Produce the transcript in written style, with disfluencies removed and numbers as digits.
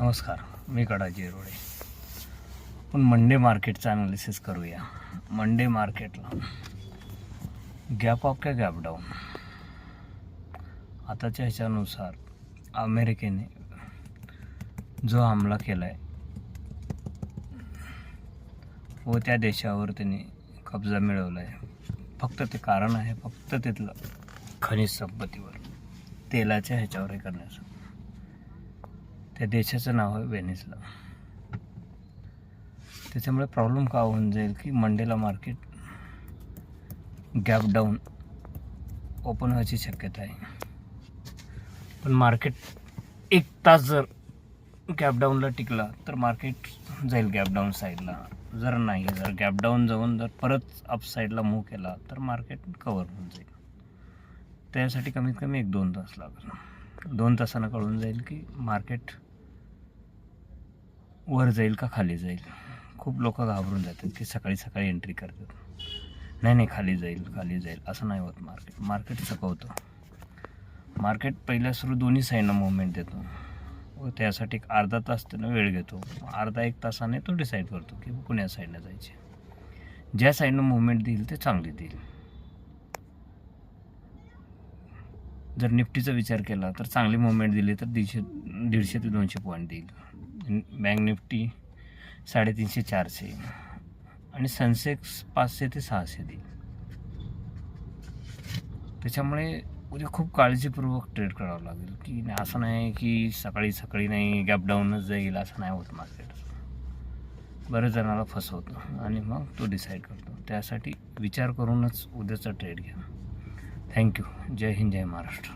नमस्कार, मी कडाजी रोडे. पण मंडे मार्केटचं ॲनालिसिस करूया. मंडे मार्केटला गॅप अप का गॅप डाऊन, आताच्या ह्याच्यानुसार अमेरिकेने जो हमला केला आहे व त्या देशावर त्यांनी कब्जा मिळवला आहे, फक्त ते कारण आहे फक्त तिथलं खनिज संपत्तीवर, तेलाच्या ह्याच्यावर हे करण्याचं. त्या देशाचं नाव आहे व्हेनेझुला. त्याच्यामुळे प्रॉब्लेम का होऊन जाईल की मंडेला मार्केट गॅप डाऊन ओपन व्हायची शक्यता आहे. पण मार्केट एक तास जर गॅप डाऊनला टिकला तर मार्केट जाईल गॅप डाऊन साईडला. जर नाही, जर गॅप डाऊन जाऊन जर परत अप साईडला मूव्ह केला तर मार्केट कवर होऊन जाईल. त्यासाठी कमीत कमी 1-2 तास लागेल. 2 तासानं कळून जाईल की मार्केट वर जाईल का खाली जाईल. खूप लोक घाबरून जातात की सकाळी सकाळी एंट्री करतात. नाही खाली जाईल असं नाही होत. मार्केट चकवतं. मार्केट पहिल्या सुरू दोन्ही साईडनं मुवमेंट देतो व त्यासाठी 1 अर्धा तास त्यानं वेळ घेतो. अर्धा 1 तासाने तो डिसाईड करतो की कुण्या साईडनं जायचे. ज्या साईडनं मुवमेंट देईल ते चांगली देईल. जर निफ्टीचा विचार केला तर चांगली मुवमेंट दिली तर 150 ते 200 पॉईंट देईल. बँक निफ्टी 350-400 आणि सेन्सेक्स 500 ते 600 देईल. त्याच्यामुळे उद्या खूप काळजीपूर्वक ट्रेड करावं लागेल की असं नाही की सकाळी नाही गॅप डाऊनच जाईल, असं नाही होत. मार्केट बऱ्याच जणाला फसवतं आणि मग तो डिसाईड करतो. त्यासाठी विचार करूनच उद्याचा ट्रेड घ्या. थँक्यू. जय हिंद, जय महाराष्ट्र.